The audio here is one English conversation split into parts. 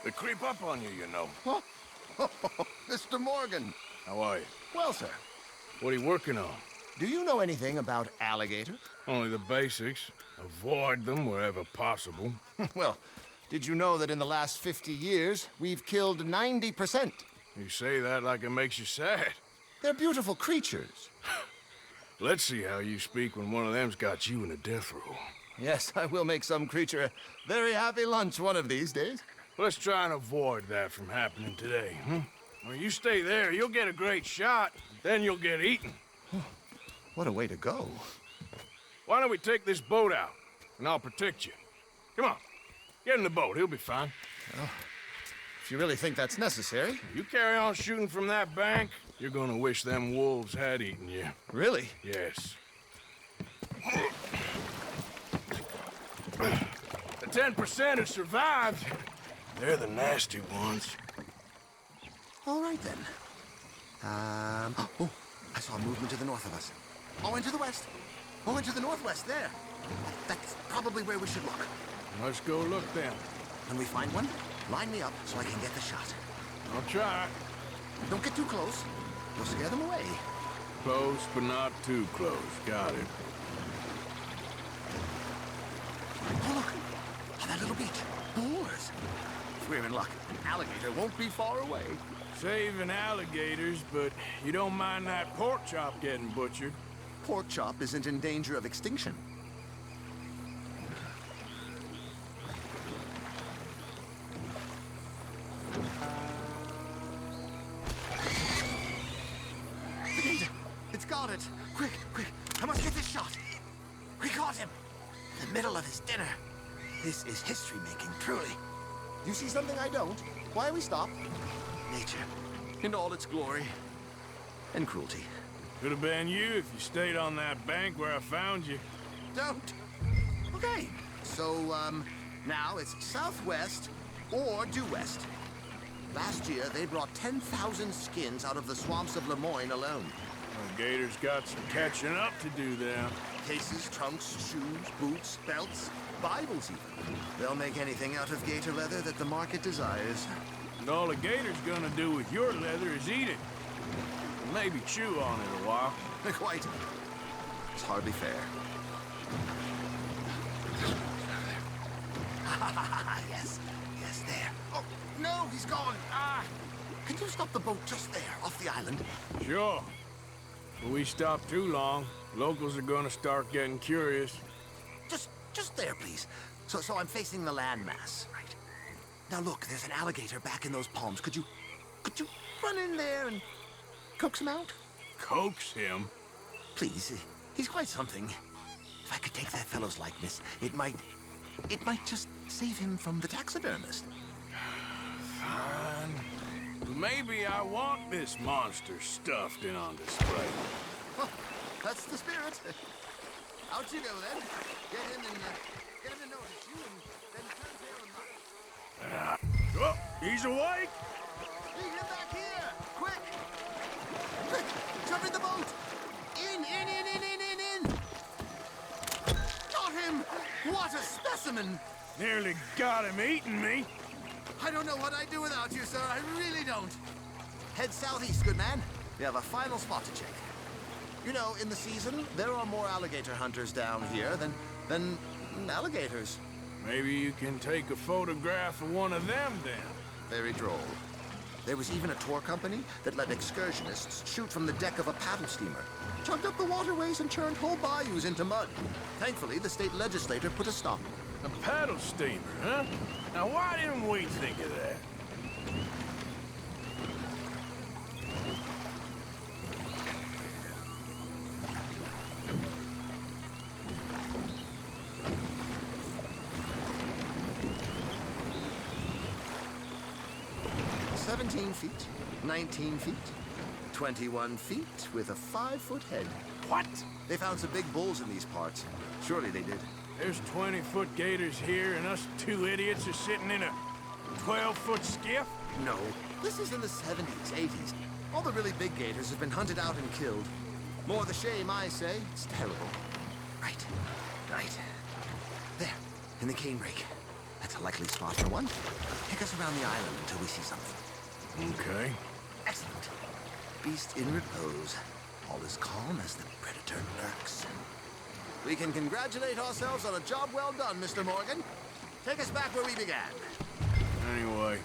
They creep up on you, you know. Huh? Mr. Morgan. How are you? Well, sir, What are you working on? do you know anything about alligators? Only the basics. Avoid them wherever possible. Well, did you know that in the last 50 years, we've killed 90%? You say that like it makes you sad. They're beautiful creatures. Let's see how you speak when one of them's got you in a death row. Yes, I will make some creature a very happy lunch one of these days. Let's try and avoid that from happening today, huh? When you stay there, you'll get a great shot, then you'll get eaten. What a way to go. Why don't we take this boat out, and I'll protect you. Come on, get in the boat, he'll be fine. If you really think that's necessary. You carry on shooting from that bank, you're gonna wish them wolves had eaten you. Really? Yes. The 10% who survived, they're the nasty ones. All right, then. Oh, I saw movement to the north of us. Oh, into the west. Oh, into the northwest, there. That's probably where we should look. Let's go look then. When we find one, line me up so I can get the shot. I'll try. Don't get too close. You'll scare them away. Close, but not too close. Got it. Oh, look. Oh, that little beach. Boars. If we're in luck, an alligator won't be far away. Saving alligators, but you don't mind that pork chop getting butchered. Pork chop isn't in danger of extinction. The gator! It's got it! Quick, quick! I must get this shot! We caught him! In the middle of his dinner. This is history-making, truly. You see something I don't? Why we stop? Nature, in all its glory and cruelty. Could have been you if you stayed on that bank where I found you. Don't. Okay. So, now it's southwest or due west. Last year, they brought 10,000 skins out of the swamps of Lemoyne alone. The gators got some catching up to do then. Cases, trunks, shoes, boots, belts, Bibles even. They'll make anything out of gator leather that the market desires. And all a gator's gonna do with your leather is eat it. And maybe chew on it a while. Quite. It's hardly fair. Yes. Yes, there. Oh, no, he's gone. Ah! Can you stop the boat just there, off the island? Sure. If we stop too long, locals are gonna start getting curious. Just there, please. So I'm facing the landmass, right? Now look, there's an alligator back in those palms. Could you run in there and coax him out? Coax him? Please, he's quite something. If I could take that fellow's likeness, it might just save him from the taxidermist. Fine. Maybe I want this monster stuffed and on display. Well, that's the spirit. Out you go then. Get him to notice you and then turn tail and run. Oh, he's awake! Hey, get back here! Quick! Quick! Jump in the boat! In! Got him! What a specimen! Nearly got him eating me. I don't know what I'd do without you, sir. I really don't. Head southeast, good man. We have a final spot to check. You know, in the season, there are more alligator hunters down here than alligators. Maybe you can take a photograph of one of them then. Very droll. There was even a tour company that let excursionists shoot from the deck of a paddle steamer. Chugged up the waterways and churned whole bayous into mud. Thankfully, the state legislature put a stop. A paddle steamer, huh? Now why didn't we think of that? Feet, 19 feet, 21 feet with a 5-foot head. What? They found some big bulls in these parts. Surely they did. There's 20-foot gators here, and us two idiots are sitting in a 12-foot skiff? No, this is in the 70s, 80s. All the really big gators have been hunted out and killed. More the shame, I say. It's terrible. Right. There, in the cane brake. That's a likely spot for one. Take us around the island until we see something. Okay. Excellent. Beast in repose. All is calm as the predator lurks. We can congratulate ourselves on a job well done, Mr. Morgan. Take us back where we began. Anyway,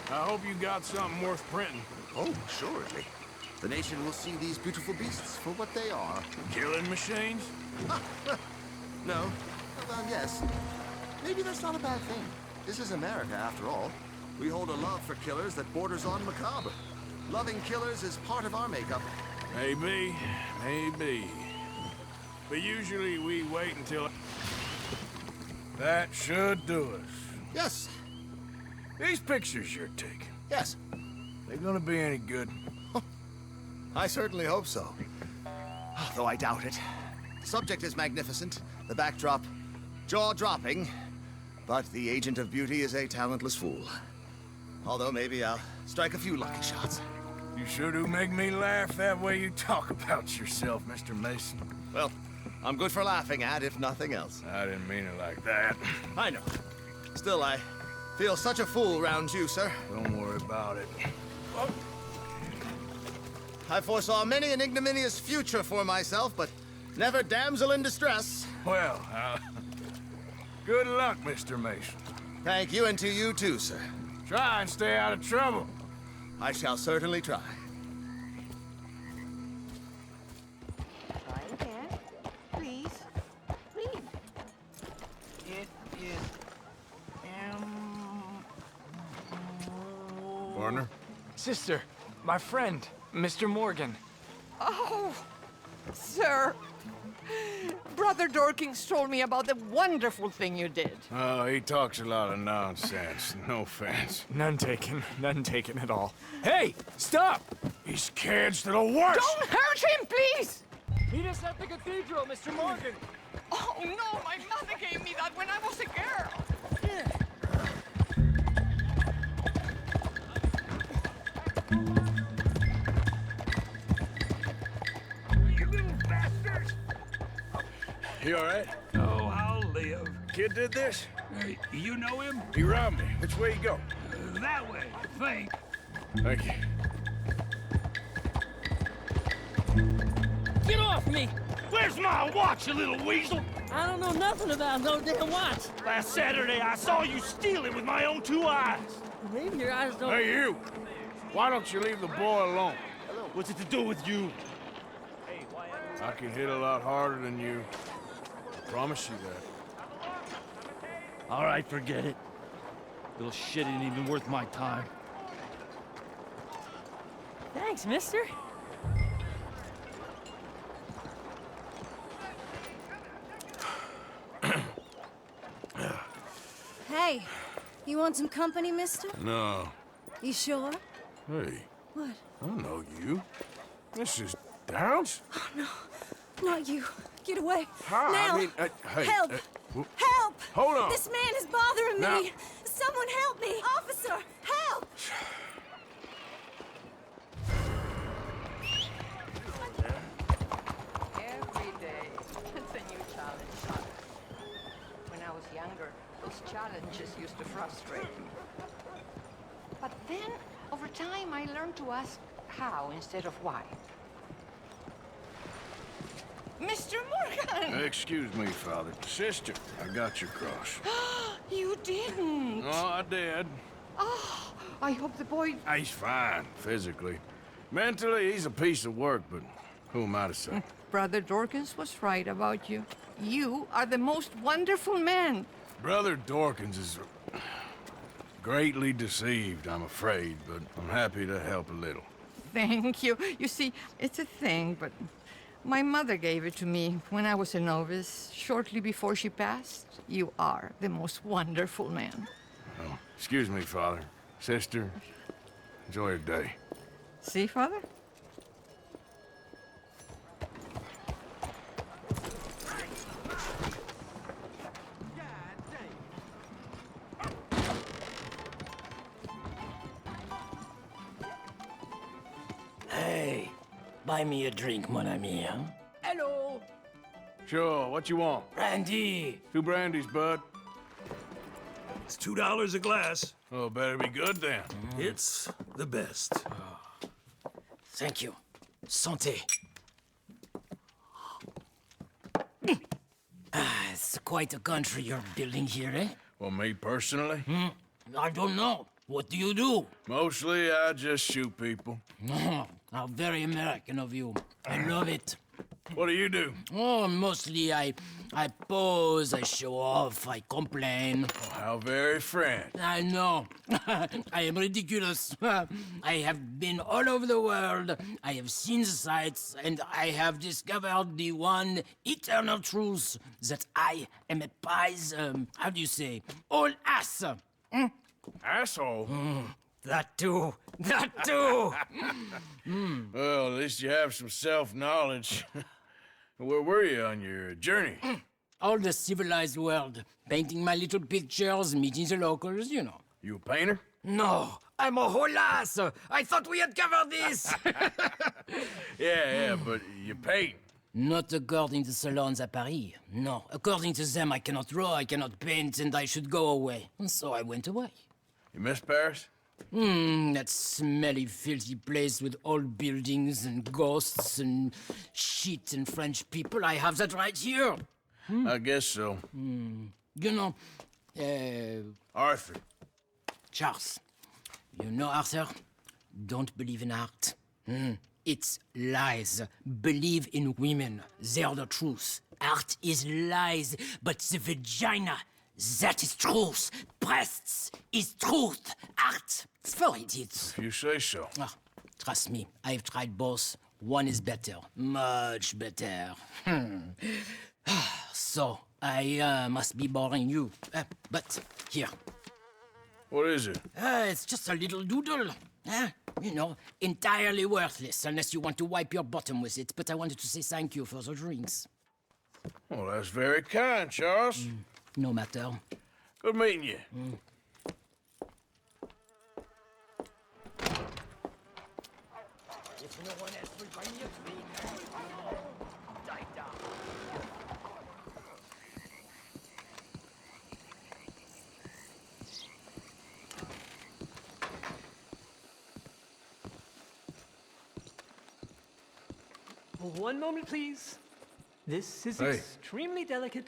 I hope you got something worth printing. Oh, assuredly. The nation will see these beautiful beasts for what they are. Killing machines? No. Well, yes. Maybe that's not a bad thing. This is America, after all. We hold a love for killers that borders on macabre. Loving killers is part of our makeup. Maybe, maybe. But usually we wait until... That should do us. Yes. These pictures you're taking, Yes. they gonna be any good? I certainly hope so. Though I doubt it. The subject is magnificent, the backdrop jaw-dropping, but the agent of beauty is a talentless fool. Although maybe I'll strike a few lucky shots. You sure do make me laugh that way you talk about yourself, Mr. Mason. Well, I'm good for laughing at, if nothing else. I didn't mean it like that. I know. Still, I feel such a fool round you, sir. Don't worry about it. I foresaw many an ignominious future for myself, but never damsel in distress. Well, good luck, Mr. Mason. Thank you, and to you too, sir. Try and stay out of trouble. I shall certainly try. Try again. Please. Please. It is... Partner? Sister, my friend, Mr. Morgan. Oh, sir. Brother Dorkins told me about the wonderful thing you did. Oh, he talks a lot of nonsense. No offense. None taken at all. Hey, stop! These kids to the worst! Don't hurt him, please! Meet us at the cathedral, Mr. Morgan. Oh, no, my mother gave me that when I was a girl. You little bastards! You all right? Oh, I'll live. Kid did this? You know him? He robbed me. Which way you go? That way, I think. Thank you. Get off me! Where's my watch, you little weasel? I don't know nothing about no damn watch. Last Saturday, I saw you steal it with my own two eyes. Maybe your eyes don't... Hey, you! Why don't you leave the boy alone? What's it to do with you? I can hit a lot harder than you. Promise you that. All right, forget it. Little shit ain't even worth my time. Thanks, mister. Hey, you want some company, mister? No. You sure? Hey, What? I don't know you. This is Downs? Oh, no. Not you. Get away. Hi, Now. I mean, hey. Help! wh- Help! Hold on. This man is bothering Now- me. Someone help me. Officer, help! Every day, it's a new challenge. When I was younger, those challenges used to frustrate me. But then, over time, I learned to ask how instead of why. Mr. Morgan! Excuse me, Father. Sister, I got your cross. You didn't! Oh, I did. Oh, I hope the boy... He's fine, physically. Mentally, he's a piece of work, but who am I to say? Brother Dorkins was right about you. You are the most wonderful man. Brother Dorkins is greatly deceived, I'm afraid, but I'm happy to help a little. Thank you. You see, it's a thing, but my mother gave it to me when I was a novice, shortly before she passed. You are the most wonderful man. Oh, excuse me, Father. Sister, enjoy your day. See, Father? Hey, buy me a drink, mon ami, huh? Hello! Sure, what you want? Brandy! 2 brandies, bud. It's $2 a glass. Well, better be good then. It's the best. Thank you. Santé. It's quite a country you're building here, eh? Well, me personally? I don't know. What do you do? Mostly, I just shoot people. How very American of you. I love it. What do you do? Oh, mostly I pose, I show off, I complain. How very French. I know. I am ridiculous. I have been all over the world. I have seen the sights, and I have discovered the one eternal truth that I am a pies, how do you say, all ass. Asshole? That too. That too. Well, at least you have some self-knowledge. Where were you on your journey? All the civilized world. Painting my little pictures, meeting the locals, you know. You a painter? No, I'm a whole ass. I thought we had covered this. Yeah, but you paint. Not according to salons at Paris. No, according to them, I cannot draw, I cannot paint, and I should go away. And so I went away. You miss Paris? That smelly, filthy place with old buildings and ghosts and shit and French people. I have that right here. I guess so. You know, Arthur. Charles. You know, Arthur? Don't believe in art. It's lies. Believe in women. They're the truth. Art is lies, but the vagina, that is truth. Breasts is truth. Art, it's for idiots. If you say so. Ah, trust me, I've tried both. One is better. Much better. So, I must be boring you. But here. What is it? It's just a little doodle. You know, entirely worthless unless you want to wipe your bottom with it. But I wanted to say thank you for the drinks. Well, that's very kind, Charles. No matter. Good meeting you. If no one else will bring you to me, die down. One moment, please. This is Hey. extremely delicate.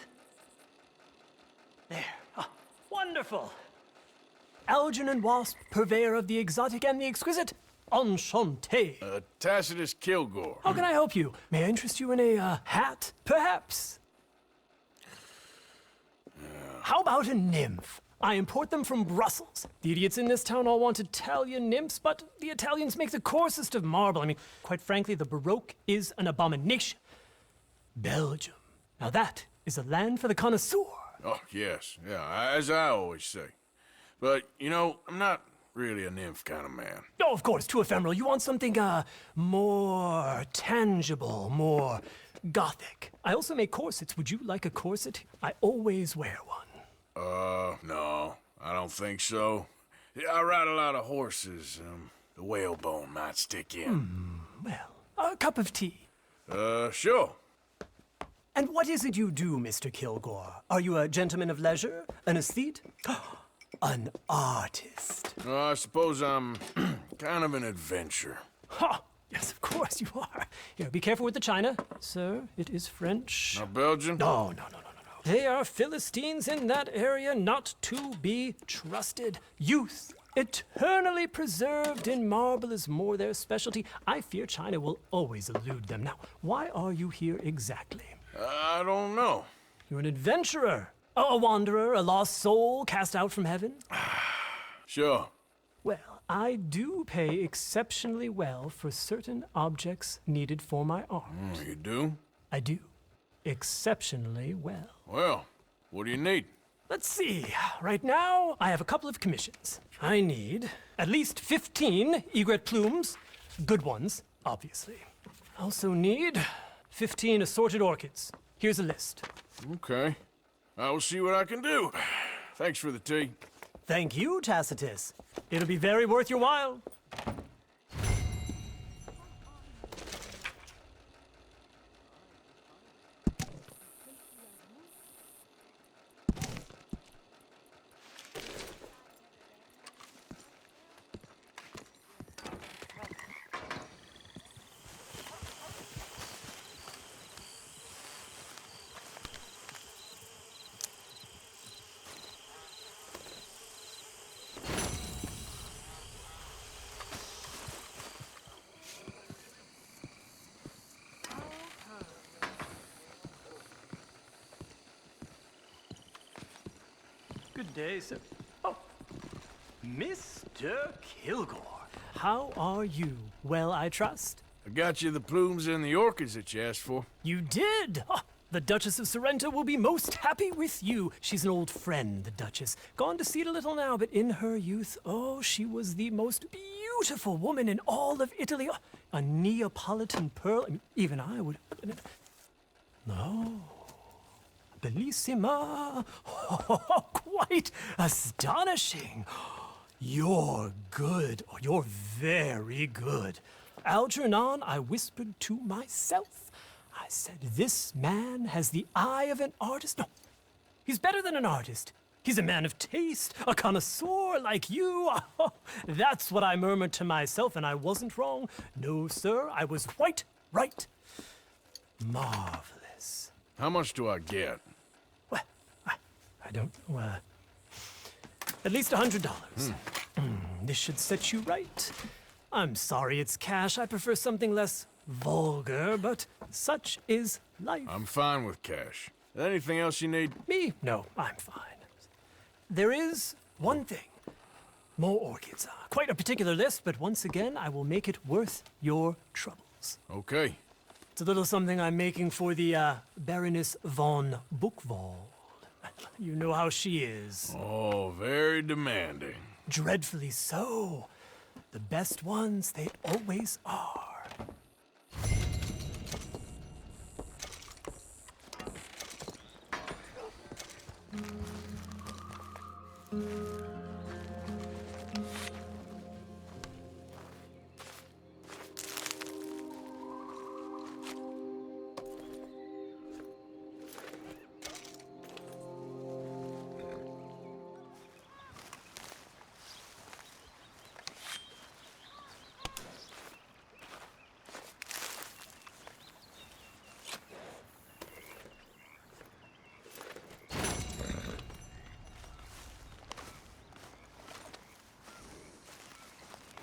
There. Ah, wonderful. Algernon Wasp, purveyor of the exotic and the exquisite. Enchanté. Tacitus Kilgore. How can I help you? May I interest you in a hat, perhaps? How about a nymph? I import them from Brussels. The idiots in this town all want Italian nymphs, but the Italians make the coarsest of marble. I mean, quite frankly, the Baroque is an abomination. Belgium. Now that is a land for the connoisseur. Oh, yes. Yeah, as I always say. But, you know, I'm not really a nymph kind of man. Oh, of course, too ephemeral. You want something, more tangible, more gothic. I also make corsets. Would you like a corset? I always wear one. No, I don't think so. Yeah, I ride a lot of horses. The whalebone might stick in. Well, a cup of tea. Sure. And what is it you do, Mr. Kilgore? Are you a gentleman of leisure? An aesthete? An artist? I suppose I'm kind of an adventurer. Ha! Yes, of course you are. Here, be careful with the china. Sir, it is French. Not Belgian? No. They are Philistines in that area, not to be trusted. Youth, eternally preserved in marble, is more their specialty. I fear China will always elude them. Now, why are you here exactly? I don't know. You're an adventurer, a wanderer, a lost soul cast out from heaven? Sure. Well, I do pay exceptionally well for certain objects needed for my art. You do? I do. Exceptionally well. Well, what do you need? Let's see. Right now, I have a couple of commissions. I need at least 15 egret plumes. Good ones, obviously. I also need 15 assorted orchids. Here's a list. Okay. I will see what I can do. Thanks for the tea. Thank you, Tacitus. It'll be very worth your while. Good day, sir. Oh, Mr. Kilgore. How are you? Well, I trust. I got you the plumes and the orchids that you asked for. You did! Ah, the Duchess of Sorrento will be most happy with you. She's an old friend, the Duchess. Gone to seed a little now, but in her youth, oh, she was the most beautiful woman in all of Italy. Oh, a Neapolitan pearl. I mean, even I would... No. Bellissima. Oh, quite astonishing. You're good. Oh, you're very good. Algernon, I whispered to myself. I said, this man has the eye of an artist. No, he's better than an artist. He's a man of taste, a connoisseur like you. Oh, that's what I murmured to myself, and I wasn't wrong. No, sir, I was quite right. Marvelous. How much do I get? Well, I don't know. At least $100. This should set you right. I'm sorry it's cash. I prefer something less vulgar, but such is life. I'm fine with cash. Anything else you need? Me? No, I'm fine. There is one thing. More orchids. Quite a particular list, but once again, I will make it worth your troubles. Okay. It's a little something I'm making for the Baroness von Buchwald. You know how she is. Oh, very demanding. Dreadfully so. The best ones, they always are.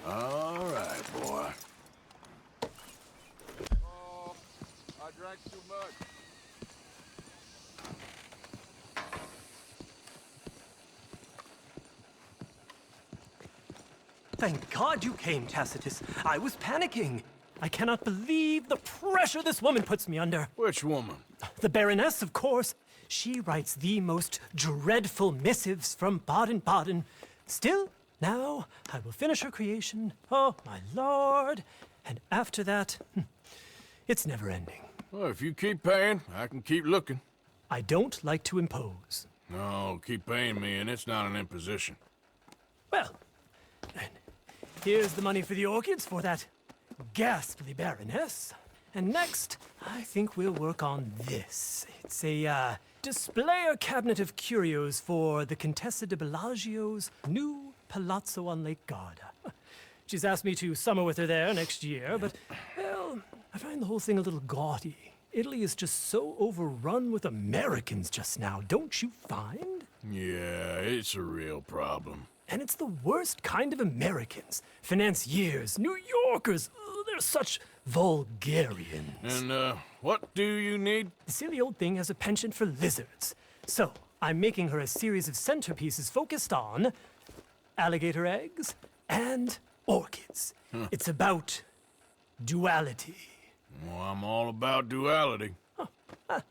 All right, boy. Oh, I drank too much. Thank God you came, Tacitus. I was panicking. I cannot believe the pressure this woman puts me under. Which woman? The Baroness, of course. She writes the most dreadful missives from Baden-Baden. Still, now I will finish her creation. Oh, my lord. And after that, it's never ending. Well, if you keep paying, I can keep looking. I don't like to impose. No, keep paying me, and it's not an imposition. Well, then, here's the money for the orchids for that ghastly Baroness. And next, I think we'll work on this. It's a displayer cabinet of curios for the Contessa de Bellagio's new palazzo on Lake Garda. She's asked me to summer with her there next year, but, well, I find the whole thing a little gaudy. Italy is just so overrun with Americans just now, don't you find? Yeah, it's a real problem. And it's the worst kind of Americans. Financiers, New Yorkers, they're such vulgarians. And, what do you need? The silly old thing has a penchant for lizards. So, I'm making her a series of centerpieces focused on alligator eggs and orchids. It's about duality. Well, I'm all about duality. Well,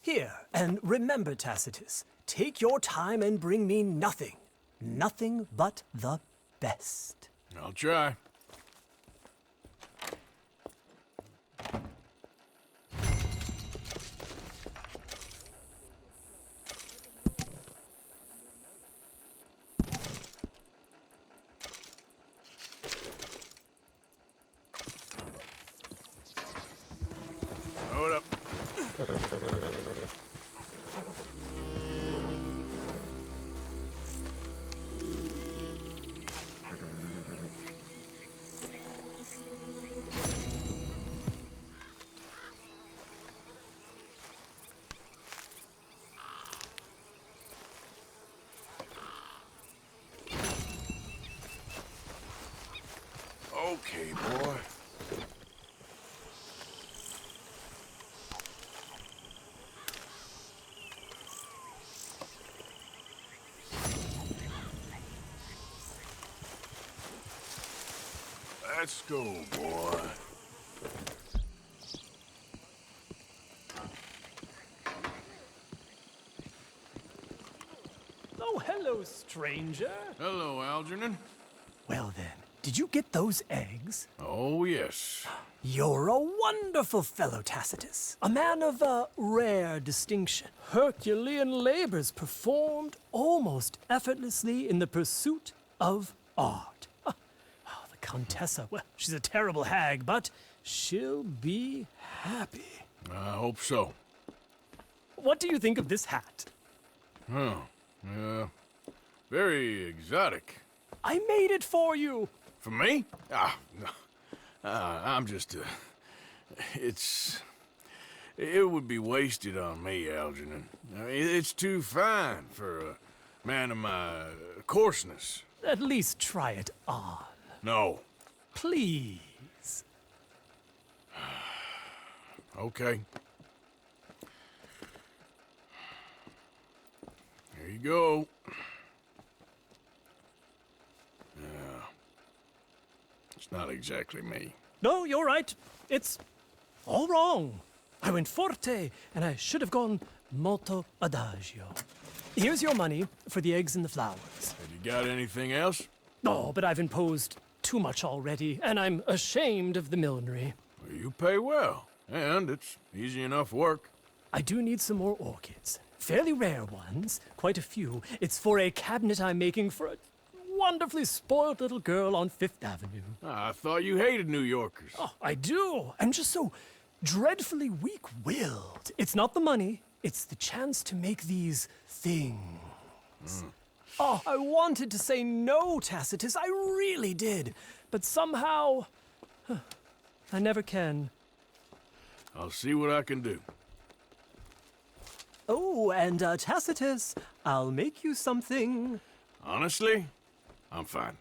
here, and remember, Tacitus, take your time and bring me nothing. Nothing but the best. I'll try. Hold up. Okay, boy. Let's go, boy. Oh, hello, stranger. Hello, Algernon. Well then, did you get those eggs? Oh, yes. You're a wonderful fellow, Tacitus. A man of rare distinction. Herculean labors performed almost effortlessly in the pursuit of art. Oh, the Contessa, well, she's a terrible hag, but she'll be happy. I hope so. What do you think of this hat? Oh, yeah. Very exotic. I made it for you. For me? No. I'm just, it would be wasted on me, Algernon. I mean, it's too fine for a man of my coarseness. At least try it on. No. Please. Okay. Here you go. Yeah. It's not exactly me. No, you're right. It's all wrong. I went forte, and I should have gone molto adagio. Here's your money for the eggs and the flowers. Have you got anything else? Oh, but I've imposed too much already, and I'm ashamed of the millinery. Well, you pay well, and it's easy enough work. I do need some more orchids. Fairly rare ones, quite a few. It's for a cabinet I'm making for a wonderfully spoiled little girl on Fifth Avenue. I thought you hated New Yorkers. Oh, I do. I'm just so dreadfully weak-willed. It's not the money, it's the chance to make these things. Oh, I wanted to say no, Tacitus. I really did. But somehow, I never can. I'll see what I can do. Oh, and Tacitus, I'll make you something. Honestly, I'm fine.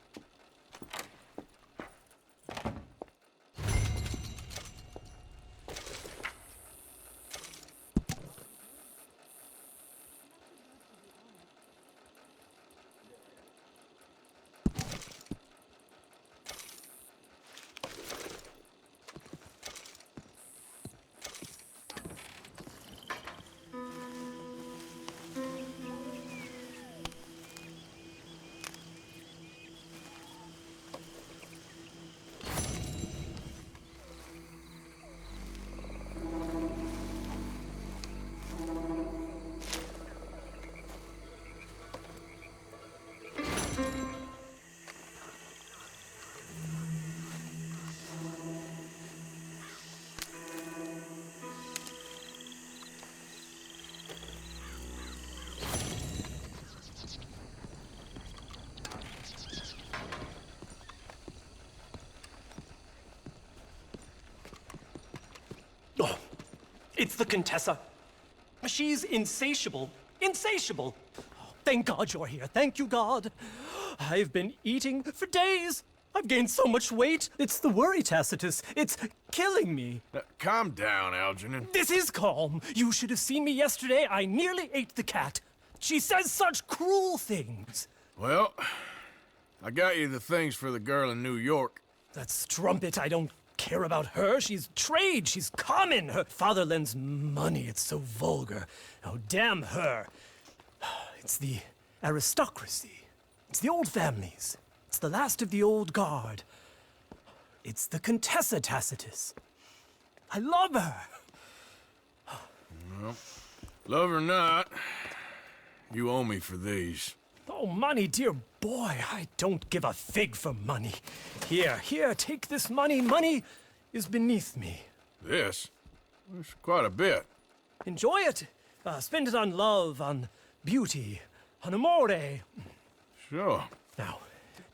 Oh, it's the Contessa. She's insatiable. Insatiable. Oh, thank God you're here. Thank you, God. I've been eating for days. I've gained so much weight. It's the worry, Tacitus. It's killing me. Calm down, Algernon. This is calm. You should have seen me yesterday. I nearly ate the cat. She says such cruel things. Well, I got you the things for the girl in New York. That strumpet, I don't care about her. She's trade. She's common. Her father lends money. It's so vulgar. Oh, damn her. It's the aristocracy. It's the old families. It's the last of the old guard. It's the Contessa, Tacitus. I love her. Well, love or not, you owe me for these. Oh, money, dear boy. I don't give a fig for money. Here, take this money. Money is beneath me. This? It's quite a bit. Enjoy it. Spend it on love, on beauty, on amore. Sure. Now,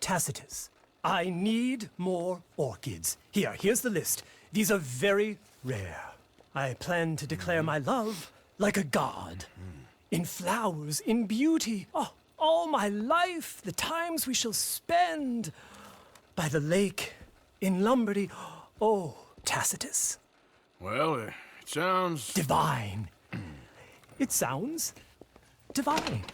Tacitus, I need more orchids. Here's the list. These are very rare. I plan to declare my love like a god. In flowers, in beauty. Oh, all my life, the times we shall spend by the lake in Lombardy. Oh, Tacitus. Well, it sounds... Divine. It sounds divine.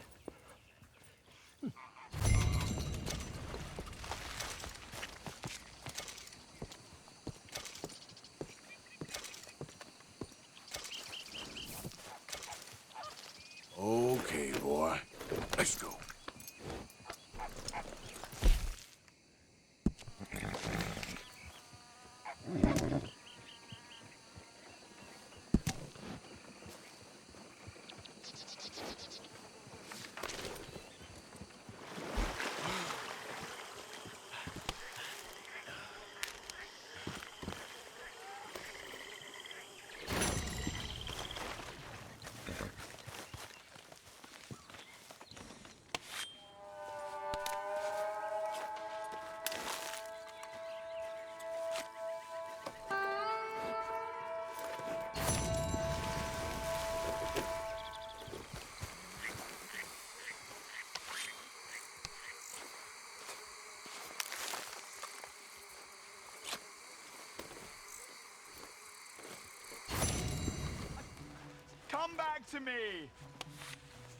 to me!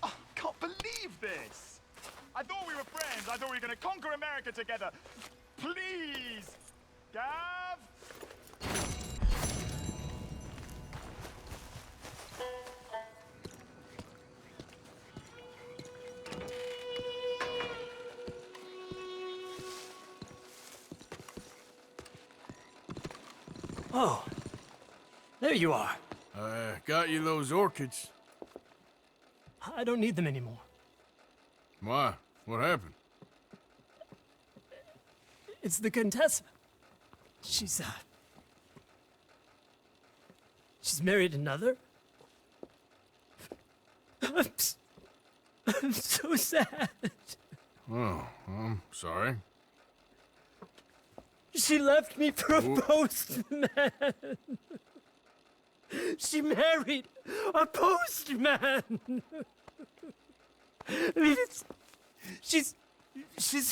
Oh, can't believe this! I thought we were friends. I thought we were gonna conquer America together. Please! Gav? Oh, there you are. Got you those orchids. I don't need them anymore. Why? What happened? It's the Contessa. She's married another. I'm so sad. Oh, I'm sorry. She left me for a postman. She married a postman. I mean, she's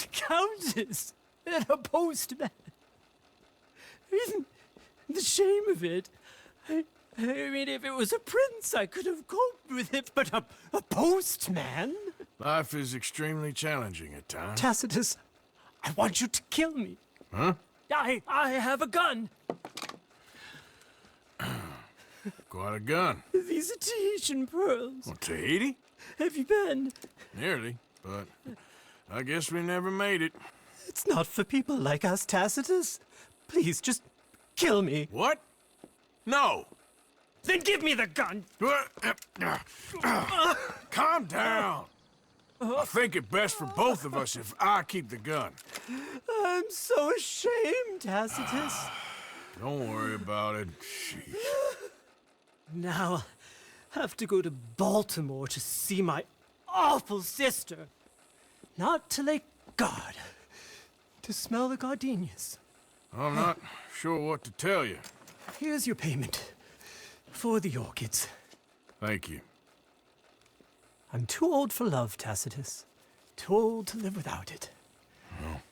a countess and a postman. I mean, the shame of it. I mean, if it was a prince, I could have coped with it, but a postman? Life is extremely challenging at times. Tacitus, I want you to kill me. Huh? I have a gun. Quite a gun. These are Tahitian pearls. Well, Tahiti? Have you been? Nearly, but I guess we never made it. It's not for people like us, Tacitus. Please, just kill me. What? No. Then give me the gun. Calm down. I think it best for both of us if I keep the gun. I'm so ashamed, Tacitus. Don't worry about it. Jeez. Now I'll have to go to Baltimore to see my awful sister. Not to Lake God. To smell the gardenias. I'm not sure what to tell you. Here's your payment. For the orchids. Thank you. I'm too old for love, Tacitus. Too old to live without it. Well,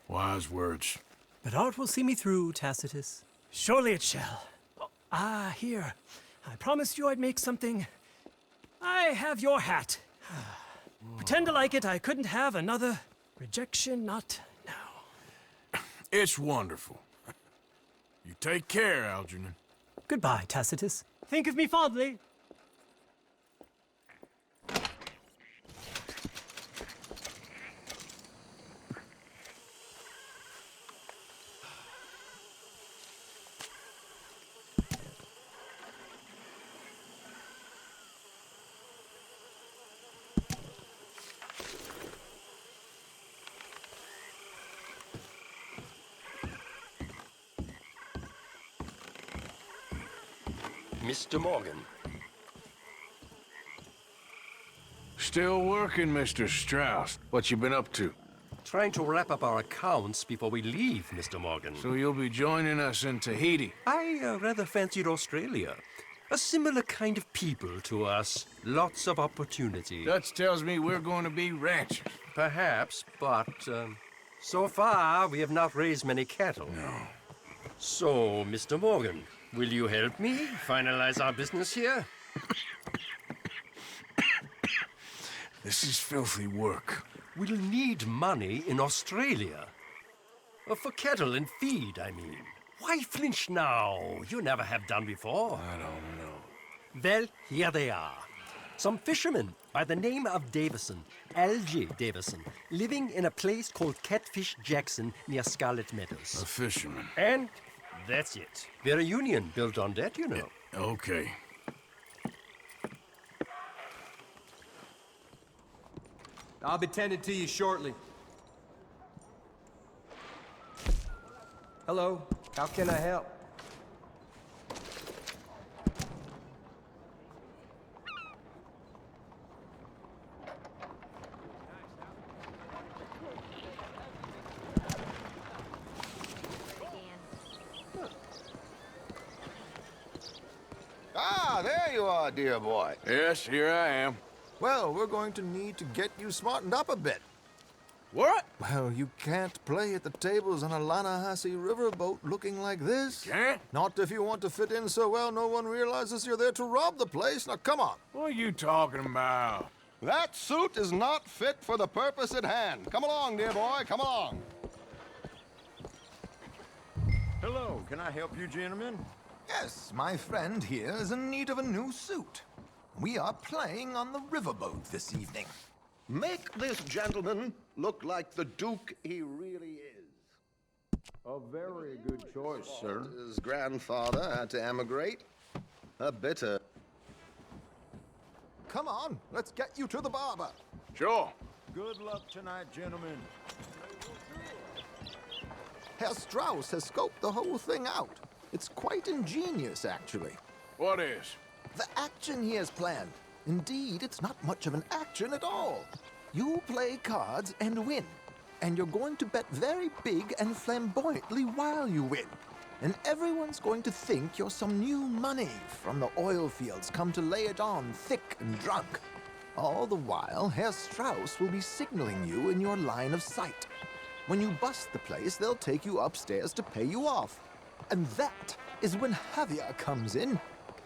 wise words. But art will see me through, Tacitus. Surely it shall. Here. I promised you I'd make something. I have your hat. Pretend to like it. I couldn't have another rejection, not now. It's wonderful. You take care, Algernon. Goodbye, Tacitus. Think of me fondly. Mr. Morgan. Still working, Mr. Strauss. What you been up to? Trying to wrap up our accounts before we leave, Mr. Morgan. So you'll be joining us in Tahiti? I rather fancied Australia. A similar kind of people to us. Lots of opportunity. Dutch tells me we're going to be ranchers. Perhaps, but so far we have not raised many cattle. No. So, Mr. Morgan, will you help me finalize our business here? This is filthy work. We'll need money in Australia. For cattle and feed, I mean. Why flinch now? You never have done before. I don't know. Well, here they are. Some fishermen by the name of Davison, Algie Davison, living in a place called Catfish Jackson near Scarlet Meadows. A fisherman. And that's it. We're a union built on that, you know. Okay. I'll be tending to you shortly. Hello, how can I help? Ah, there you are, dear boy. Yes, here I am. Well, we're going to need to get you smartened up a bit. What? Well, you can't play at the tables on a Lannahechee riverboat looking like this. Can't? Not if you want to fit in so well no one realizes you're there to rob the place. Now, come on. What are you talking about? That suit is not fit for the purpose at hand. Come along, dear boy, come along. Hello, can I help you, gentlemen? Yes, my friend here is in need of a new suit. We are playing on the riverboat this evening. Make this gentleman look like the Duke he really is. A very good choice, sir. His grandfather had to emigrate. A bitter. Come on, let's get you to the barber. Sure. Good luck tonight, gentlemen. Herr Strauss has scoped the whole thing out. It's quite ingenious, actually. What is? The action he has planned. Indeed, it's not much of an action at all. You play cards and win. And you're going to bet very big and flamboyantly while you win. And everyone's going to think you're some new money from the oil fields come to lay it on thick and drunk. All the while, Herr Strauss will be signaling you in your line of sight. When you bust the place, they'll take you upstairs to pay you off. And that is when Javier comes in,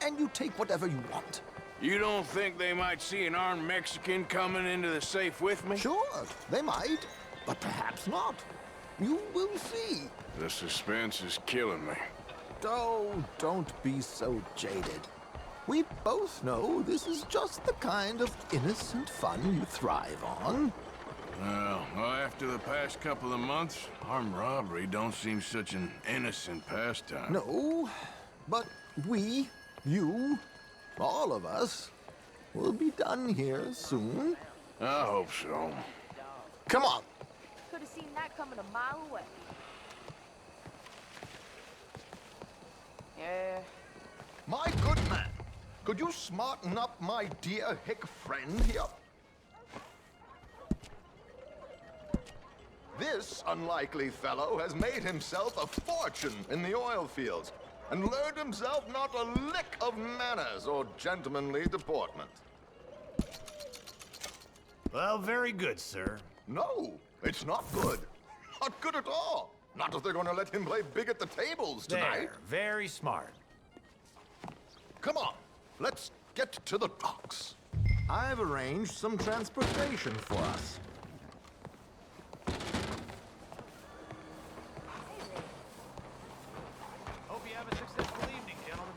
and you take whatever you want. You don't think they might see an armed Mexican coming into the safe with me? Sure, they might, but perhaps not. You will see. The suspense is killing me. Oh, don't be so jaded. We both know this is just the kind of innocent fun you thrive on. Well, after the past couple of months, armed robbery don't seem such an innocent pastime. No, but we, you, all of us, will be done here soon. I hope so. Come on. Could have seen that coming a mile away. Yeah. My good man, could you smarten up my dear hick friend here? This unlikely fellow has made himself a fortune in the oil fields and learned himself not a lick of manners or gentlemanly deportment. Well, very good, sir. No, it's not good. Not good at all. Not if they're going to let him play big at the tables tonight. There, very smart. Come on, let's get to the docks. I've arranged some transportation for us. Hope you have a successful evening, gentlemen.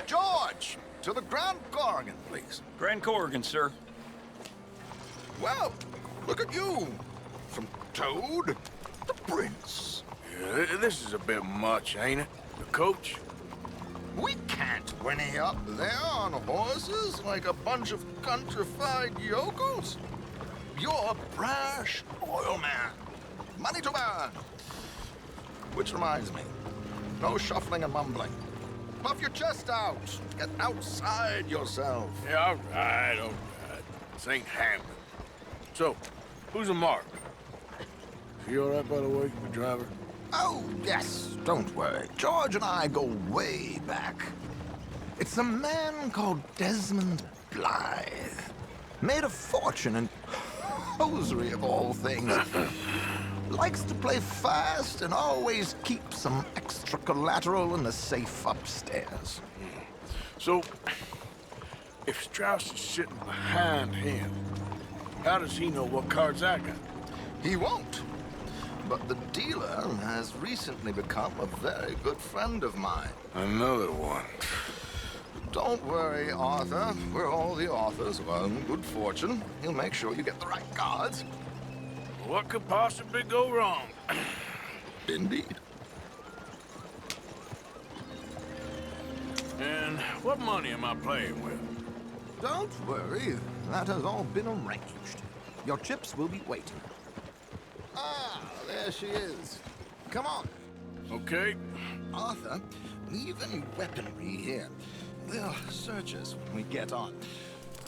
George, to the Grand Corrigan, please. Grand Corrigan, sir. Well, look at you. From Toad to Prince. Yeah, this is a bit much, ain't it? The coach? We can't whinny up there on horses like a bunch of countrified yokels. You're a brash oil man. Money to burn. Which reminds me, no shuffling and mumbling. Puff your chest out. Get outside yourself. Yeah, all right. This ain't happening. So, who's a mark? Is he all right, by the way, the driver? Oh, yes, don't worry. George and I go way back. It's a man called Desmond Blythe. Made a fortune in hosiery of all things. Likes to play fast and always keep some extra collateral in the safe upstairs. So, if Strauss is sitting behind him, how does he know what cards I got? He won't. But the dealer has recently become a very good friend of mine. Another one. Don't worry, Arthur. We're all the authors of our own good fortune. He'll make sure you get the right cards. What could possibly go wrong? Indeed. And what money am I playing with? Don't worry, that has all been arranged. Your chips will be waiting. Ah, there she is. Come on. Okay. Arthur, leave any weaponry here. They'll search us when we get on.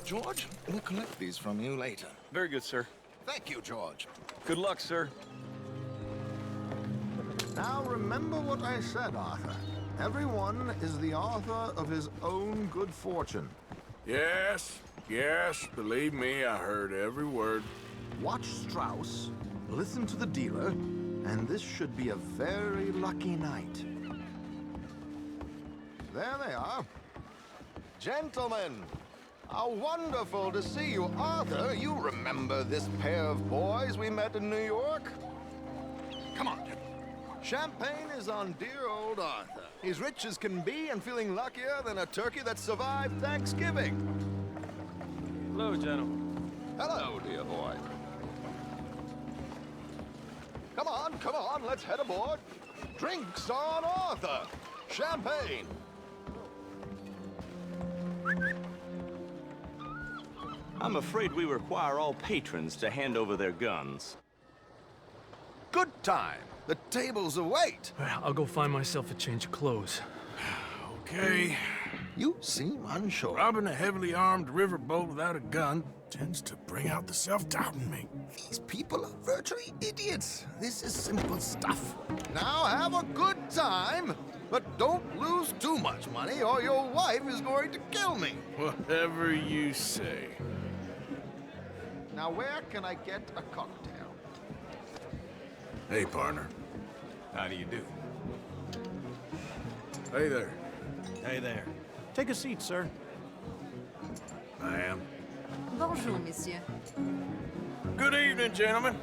George, we'll collect these from you later. Very good, sir. Thank you, George. Good luck, sir. Now remember what I said, Arthur. Everyone is the author of his own good fortune. Yes, Yes, believe me, I heard every word. Watch Strauss, listen to the dealer, and this should be a very lucky night. There they are. Gentlemen, how wonderful to see you. Arthur, you remember this pair of boys we met in New York? Come on. Champagne is on dear old Arthur. He's rich as can be and feeling luckier than a turkey that survived Thanksgiving. Hello, gentlemen. Hello, dear boy. Come on, let's head aboard. Drinks on Arthur. Champagne. I'm afraid we require all patrons to hand over their guns. Good time. The tables await. I'll go find myself a change of clothes. Okay. You seem unsure. Robbing a heavily armed riverboat without a gun tends to bring out the self-doubt in me. These people are virtually idiots. This is simple stuff. Now have a good time, but don't lose too much money or your wife is going to kill me. Whatever you say. Now, where can I get a cocktail? Hey, partner. How do you do? Hey there. Hey there. Take a seat, sir. I am. Bonjour, monsieur. Good evening, gentlemen.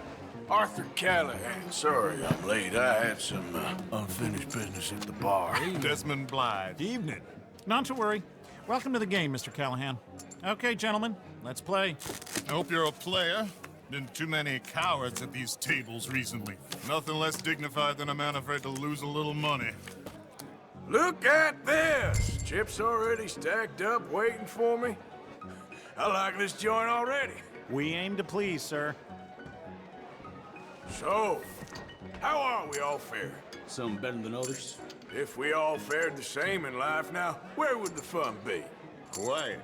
Arthur Callahan. Sorry I'm late. I had some unfinished business at the bar. Desmond Blythe. Evening. Not to worry. Welcome to the game, Mr. Callahan. Okay, gentlemen, let's play. I hope you're a player. Been too many cowards at these tables recently. Nothing less dignified than a man afraid to lose a little money. Look at this! Chips already stacked up, waiting for me. I like this joint already. We aim to please, sir. So, how are we all fared? Some better than others. If we all fared the same in life now, where would the fun be? Quiet.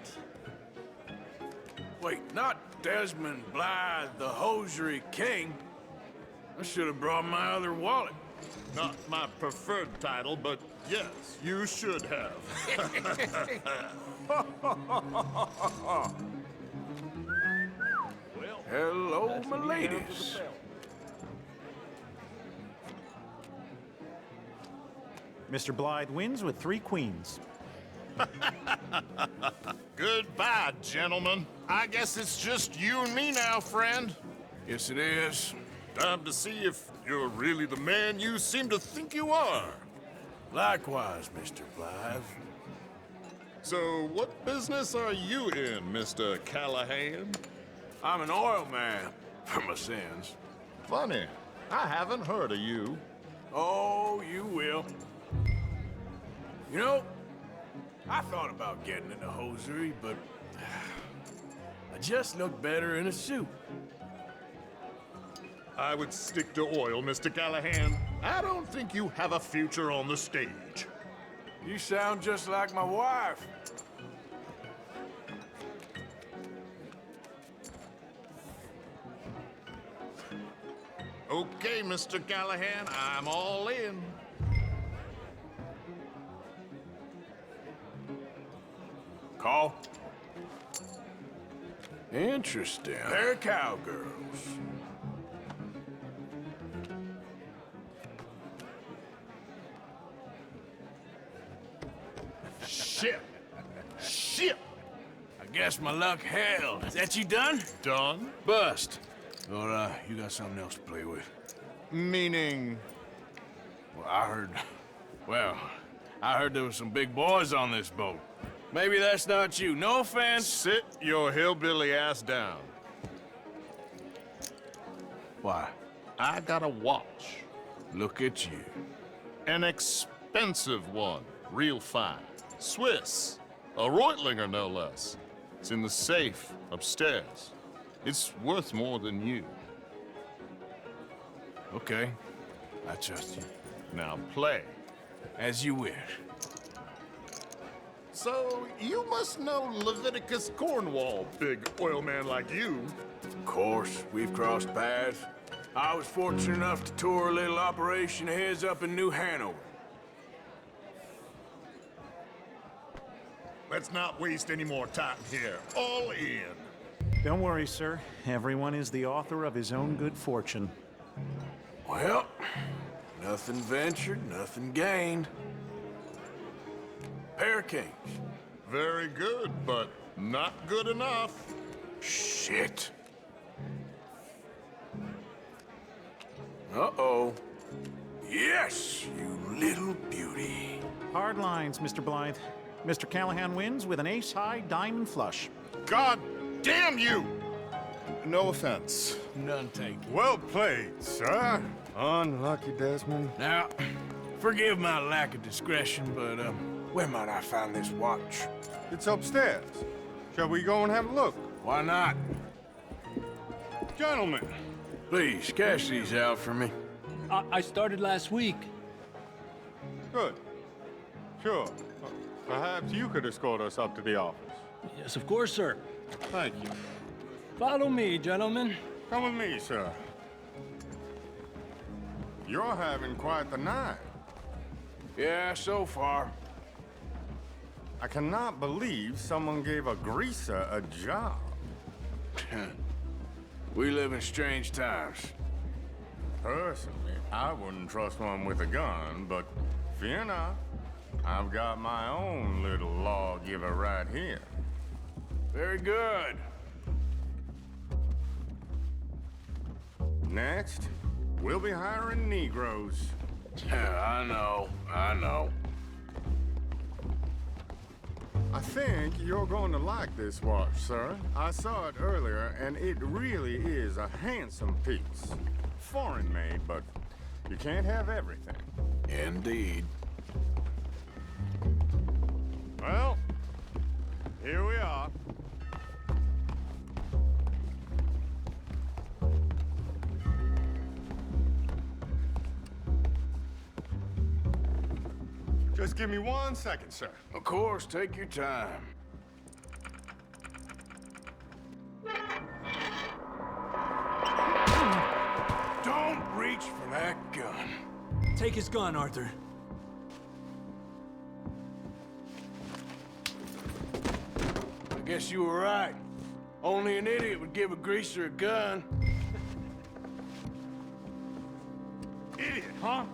Wait, not Desmond Blythe, the hosiery king. I should have brought my other wallet. Not my preferred title, but yes, you should have. Hello, my ladies. Mr. Blythe wins with 3 queens. Goodbye, gentlemen. I guess it's just you and me now, friend. Yes, it is. Time to see if you're really the man you seem to think you are. Likewise, Mr. Blythe. So, what business are you in, Mr. Callahan? I'm an oil man, for my sins. Funny. I haven't heard of you. Oh, you will. You know, I thought about getting into hosiery, but I just look better in a suit. I would stick to oil, Mr. Callahan. I don't think you have a future on the stage. You sound just like my wife. Okay, Mr. Callahan, I'm all in. Call? Interesting. They're cowgirls. Shit! Shit! I guess my luck held. Is that you done? Done? Bust. Or, you got something else to play with? Meaning? Well, I heard there was some big boys on this boat. Maybe that's not you. No offense. Sit your hillbilly ass down. Why? I got a watch. Look at you. An expensive one. Real fine. Swiss. A Reutlinger, no less. It's in the safe upstairs. It's worth more than you. Okay. I trust you. Now play. As you wish. So, you must know Leviticus Cornwall, big oil man like you. Of course, we've crossed paths. I was fortunate enough to tour a little operation of his up in New Hanover. Let's not waste any more time here. All in. Don't worry, sir. Everyone is the author of his own good fortune. Well, nothing ventured, nothing gained. Pair of kings. Very good, but not good enough. Shit. Uh-oh. Yes, you little beauty. Hard lines, Mr. Blythe. Mr. Callahan wins with an ace-high diamond flush. God damn you! No offense. None taken. Well played, sir. Unlucky, Desmond. Now, forgive my lack of discretion, but, where might I find this watch? It's upstairs. Shall we go and have a look? Why not? Gentlemen. Please, cash these out for me. I started last week. Good. Sure. Perhaps you could escort us up to the office. Yes, of course, sir. Thank you. Follow me, gentlemen. Come with me, sir. You're having quite the night. Yeah, so far. I cannot believe someone gave a greaser a job. We live in strange times. Personally, I wouldn't trust one with a gun, but fear not. I've got my own little lawgiver right here. Very good. Next, we'll be hiring Negroes. I know. I think you're going to like this watch, sir. I saw it earlier, and it really is a handsome piece. Foreign made, but you can't have everything. Indeed. Well, here we are. Just give me 1 second, sir. Of course, take your time. Don't reach for that gun. Take his gun, Arthur. I guess you were right. Only an idiot would give a greaser a gun. Idiot, huh?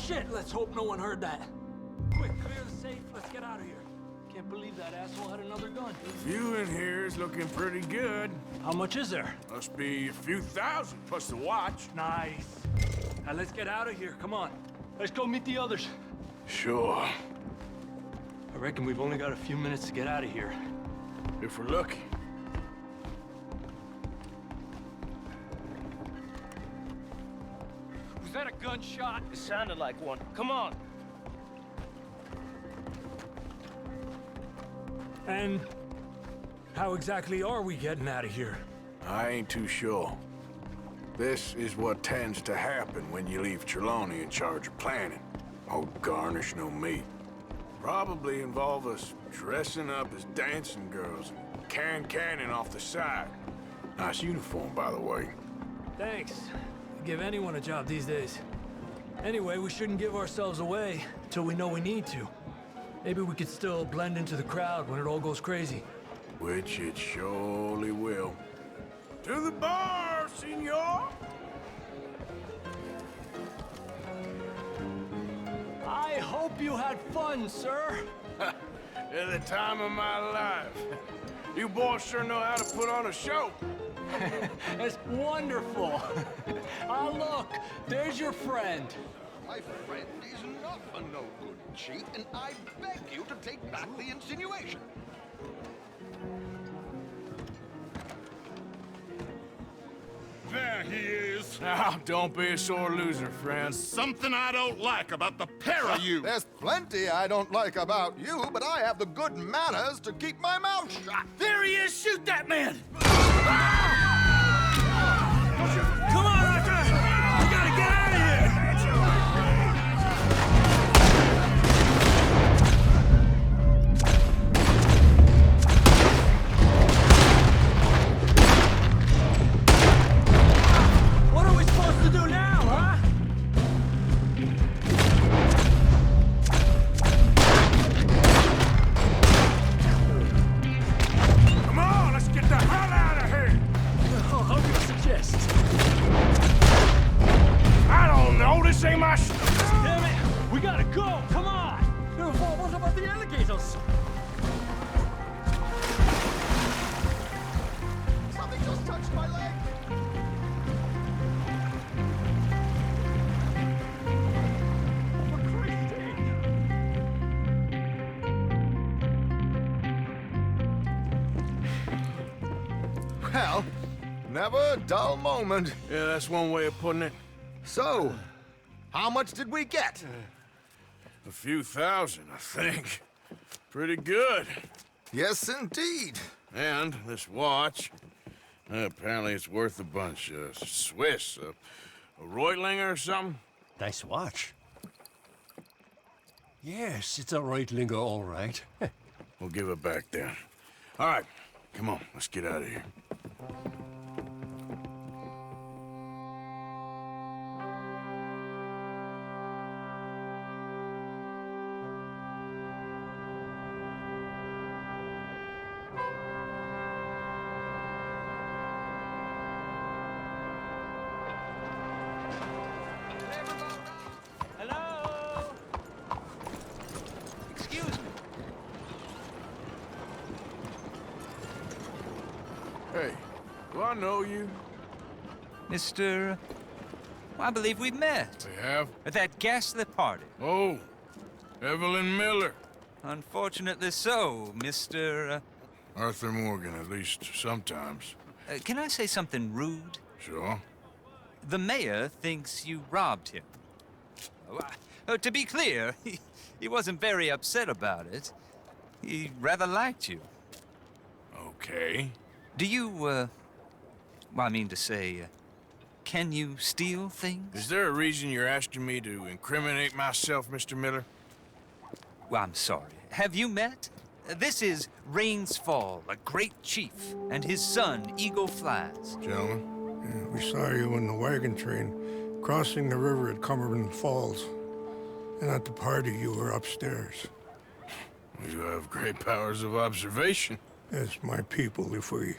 Shit, let's hope no one heard that. Quick, clear the safe. Let's get out of here. Can't believe that asshole had another gun. The view in here is looking pretty good. How much is there? Must be a few thousand, plus the watch. Nice. Now let's get out of here. Come on. Let's go meet the others. Sure. I reckon we've only got a few minutes to get out of here. If we're lucky. Was that a gunshot? It sounded like one. Come on. And how exactly are we getting out of here? I ain't too sure. This is what tends to happen when you leave Trelawney in charge of planning. Oh, garnish no meat. Probably involve us dressing up as dancing girls and carrying cannon off the side. Nice uniform, by the way. Thanks. Give anyone a job these days. Anyway, we shouldn't give ourselves away till we know we need to. Maybe we could still blend into the crowd when it all goes crazy. Which it surely will. To the bar, senor! I hope you had fun, sir. At the time of my life. You boys sure know how to put on a show. That's wonderful. Ah, look, there's your friend. My friend is not a no-good cheat, and I beg you to take back the insinuation. There he is. Now, don't be a sore loser, friend. Something I don't like about the pair of you. There's plenty I don't like about you, but I have the good manners to keep my mouth shut. There he is! Shoot that man! Come on, Arthur! We gotta get out of here! What are we supposed to do now, huh? Hell, never a dull moment. Yeah, that's one way of putting it. So, how much did we get? A few thousand, I think. Pretty good. Yes, indeed. And this watch, apparently it's worth a bunch. Swiss, a Reutlinger or something? Nice watch. Yes, it's a Reutlinger, all right. We'll give it back then. All right, come on, let's get out of here. Hey, do I know you? Mr. I believe we've met. We have? At that ghastly party. Oh, Evelyn Miller. Unfortunately so, Mr. Arthur Morgan, at least sometimes. Can I say something rude? Sure. The mayor thinks you robbed him. To be clear, he wasn't very upset about it. He rather liked you. Okay. Do you, well, I mean to say, can you steal things? Is there a reason you're asking me to incriminate myself, Mr. Miller? Well, I'm sorry. Have you met? This is Rains Fall, a great chief, and his son, Eagle Flies. Gentlemen? Yeah, we saw you in the wagon train, crossing the river at Cumberland Falls. And at the party, you were upstairs. You have great powers of observation. Yes, my people, if we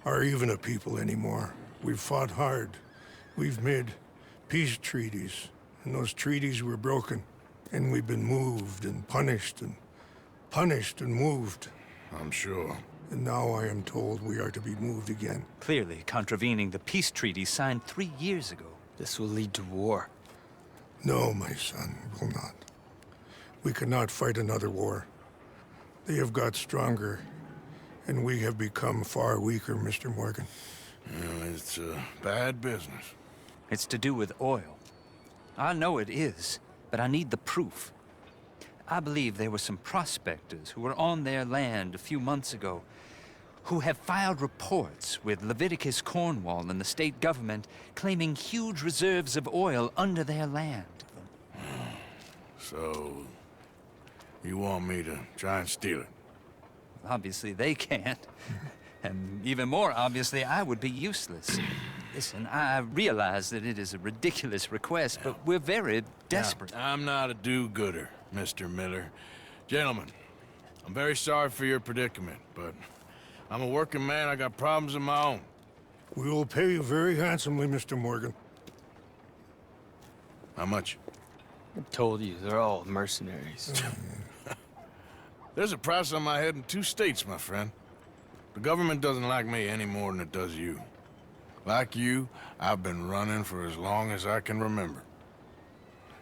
are even a people anymore. We've fought hard. We've made peace treaties, and those treaties were broken. And we've been moved and punished and moved. I'm sure. And now I am told we are to be moved again. Clearly contravening the peace treaty signed 3 years ago. This will lead to war. No, my son, it will not. We cannot fight another war. They have got stronger, and we have become far weaker, Mr. Morgan. Well, it's bad business. It's to do with oil. I know it is, but I need the proof. I believe there were some prospectors who were on their land a few months ago who have filed reports with Leviticus Cornwall and the state government claiming huge reserves of oil under their land. So, you want me to try and steal it? Obviously they can't. And even more obviously, I would be useless. Listen, I realize that it is a ridiculous request, but we're very desperate. Now, I'm not a do-gooder, Mr. Miller. Gentlemen, I'm very sorry for your predicament, but I'm a working man. I got problems of my own. We will pay you very handsomely, Mr. Morgan. How much? I told you, they're all mercenaries. There's a price on my head in 2 states, my friend. The government doesn't like me any more than it does you. Like you, I've been running for as long as I can remember.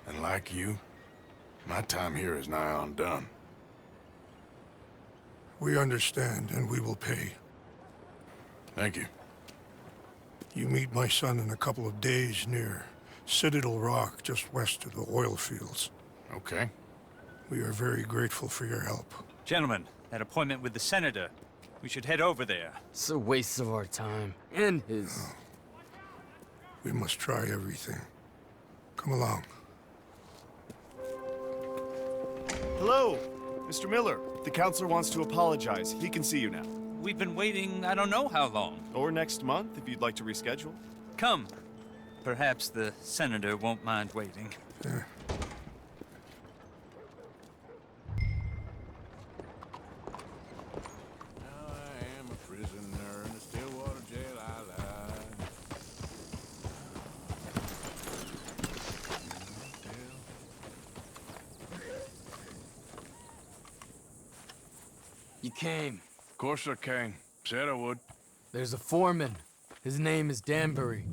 And like you, my time here is nigh undone. We understand, and we will pay. Thank you. You meet my son in a couple of days near Citadel Rock, just west of the oil fields. Okay. We are very grateful for your help. Gentlemen, that appointment with the senator. We should head over there. It's a waste of our time. And his. Oh. We must try everything. Come along. Hello, Mr. Miller. The counselor wants to apologize. He can see you now. We've been waiting I don't know how long. Or next month, if you'd like to reschedule. Come. Perhaps the senator won't mind waiting. Yeah. You came. Of course I came. Said I would. There's a foreman. His name is Danbury.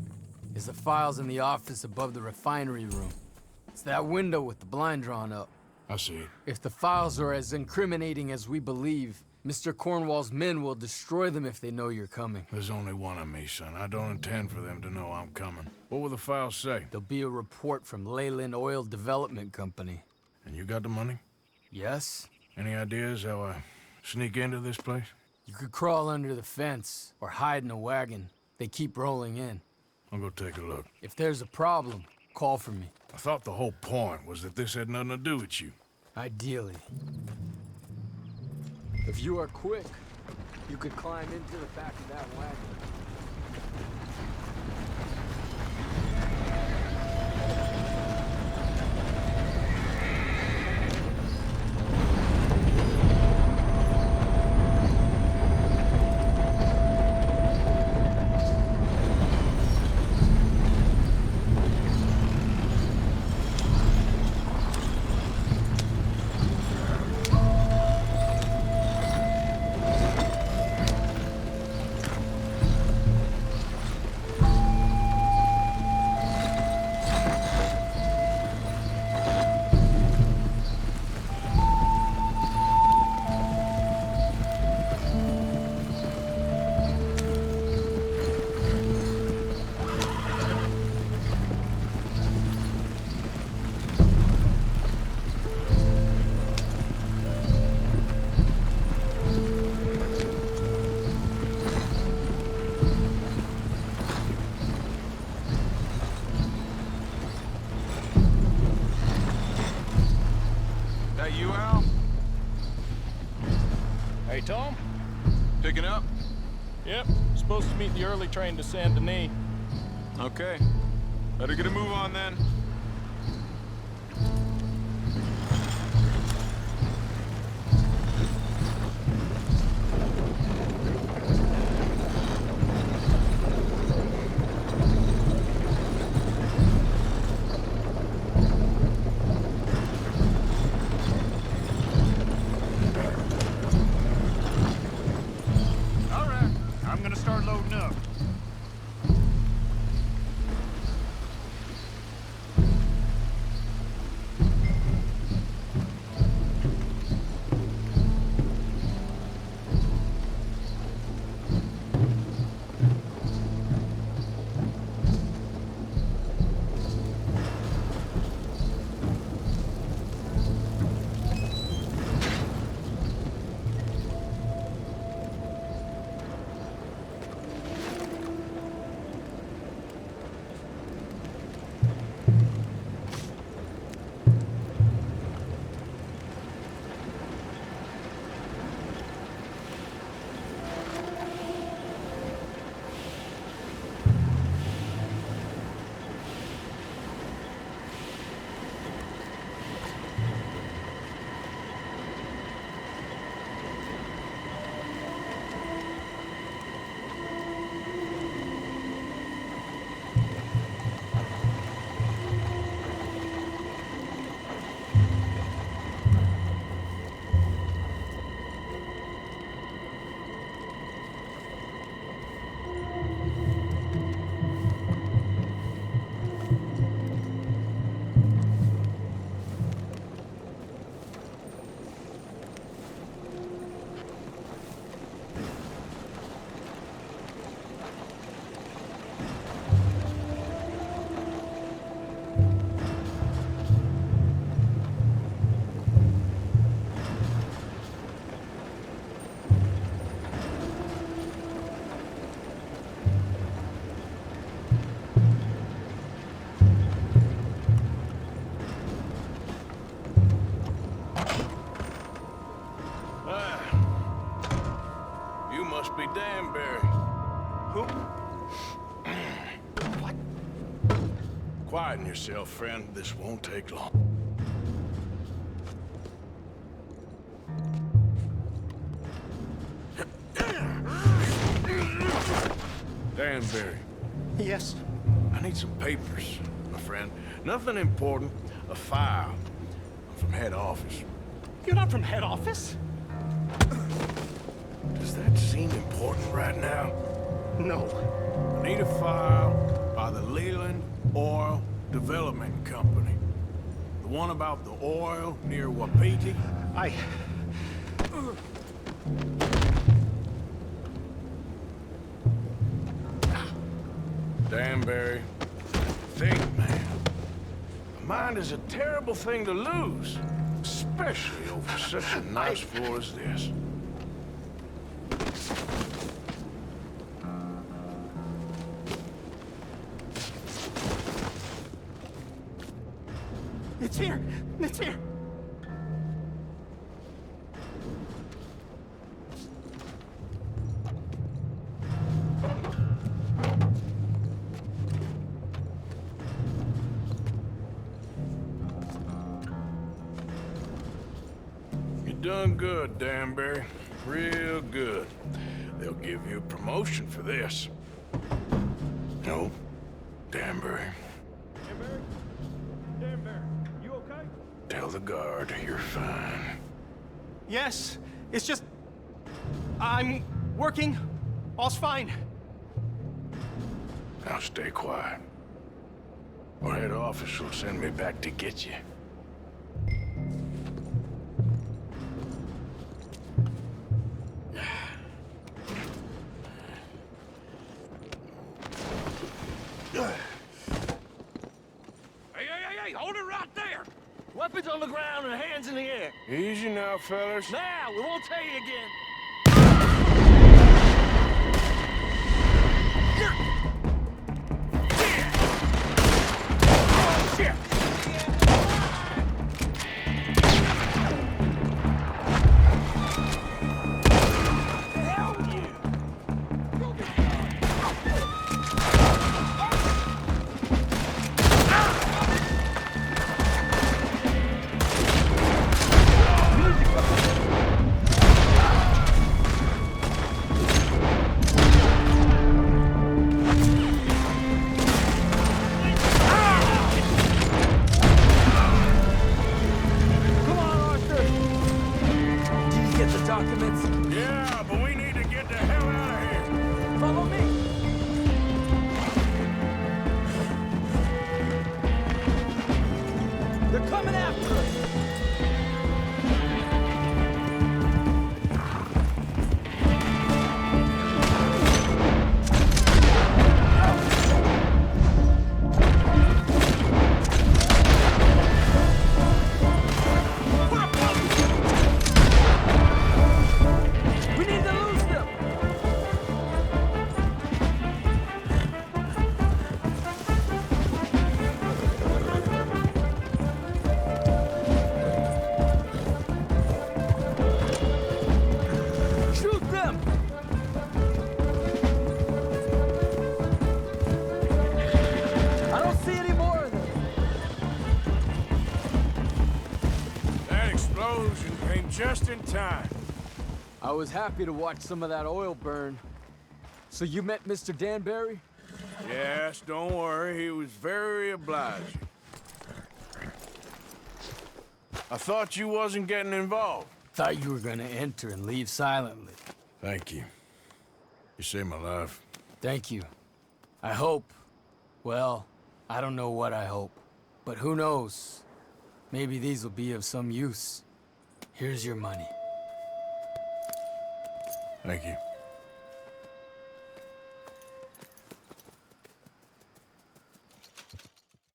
There's the files in the office above the refinery room. It's that window with the blind drawn up. I see. If the files are as incriminating as we believe, Mr. Cornwall's men will destroy them if they know you're coming. There's only one of me, son. I don't intend for them to know I'm coming. What will the files say? There'll be a report from Leyland Oil Development Company. And you got the money? Yes? Any ideas how I sneak into this place? You could crawl under the fence or hide in a wagon. They keep rolling in. I'll go take a look. If there's a problem, call for me. I thought the whole point was that this had nothing to do with you. Ideally. If you are quick, you could climb into the back of that wagon. Hey, Tom? Picking up? Yep. Supposed to meet the early train to Saint Denis. Okay. Better get a move on then. Must be Danbury. Who? What? Quieten yourself, friend. This won't take long. Danbury. Yes? I need some papers, my friend. Nothing important. A file. I'm from head office. You're not from head office? Does that seem important right now? No. I need a file by the Leyland Oil Development Company. The one about the oil near Wapiti? Danbury, think, man. A mind is a terrible thing to lose, especially over such a nice floor as this. It's here! It's here! You're doing good, Danbury. Real good. They'll give you a promotion for this. No, Danbury. Danbury? Danbury, you okay? Tell the guard you're fine. Yes, it's just... I'm working. All's fine. Now stay quiet. Or head office will send me back to get you. Hey, hold it right there! Weapons on the ground and hands in the air. Easy now, fellas. Now, we won't tell you again. Yeah, but we need to get the hell out of here. Follow me. They're coming after us. We need to lose them. Shoot them! I don't see any more of them. That explosion came just in time. I was happy to watch some of that oil burn. So you met Mr. Danbury? Yes, don't worry. He was very obliging. I thought you wasn't getting involved. Thought you were gonna enter and leave silently. Thank you. You saved my life. Thank you. I hope. Well, I don't know what I hope. But who knows? Maybe these will be of some use. Here's your money. Thank you.